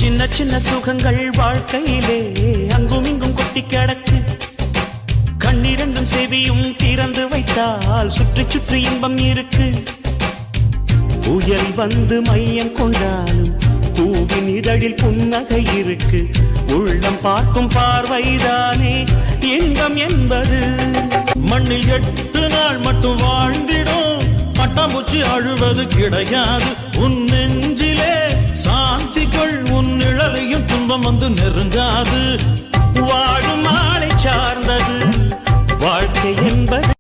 சின்ன சின்ன சுகங்கள் வாழ்க்கையிலே அங்கும் இங்கும் கொட்டி கிடக்கு. கண்ணிரண்டும் செவியும் திறந்து வைத்தால் சுற்றி சுற்றி இன்பம் இருக்கு. புயல் வந்து மையம் கொண்டாலும் பூவின் இதழில் புன்னகை இருக்கு. உள்ளம் பார்க்கும் பார்வைதானே இன்பம் என்பது. மண்ணில் 8 நாள் மட்டும் வாழ்ந்திடும், பட்டாம்பூச்சி அழுவது கிடையாது. உன் நெஞ்சிலே சாந்திக்குள் உன் நிழலையும் துன்பம் வந்து நெருங்காது. வாழும் ஆளை சார்ந்தது வாழ்க்கை என்பது.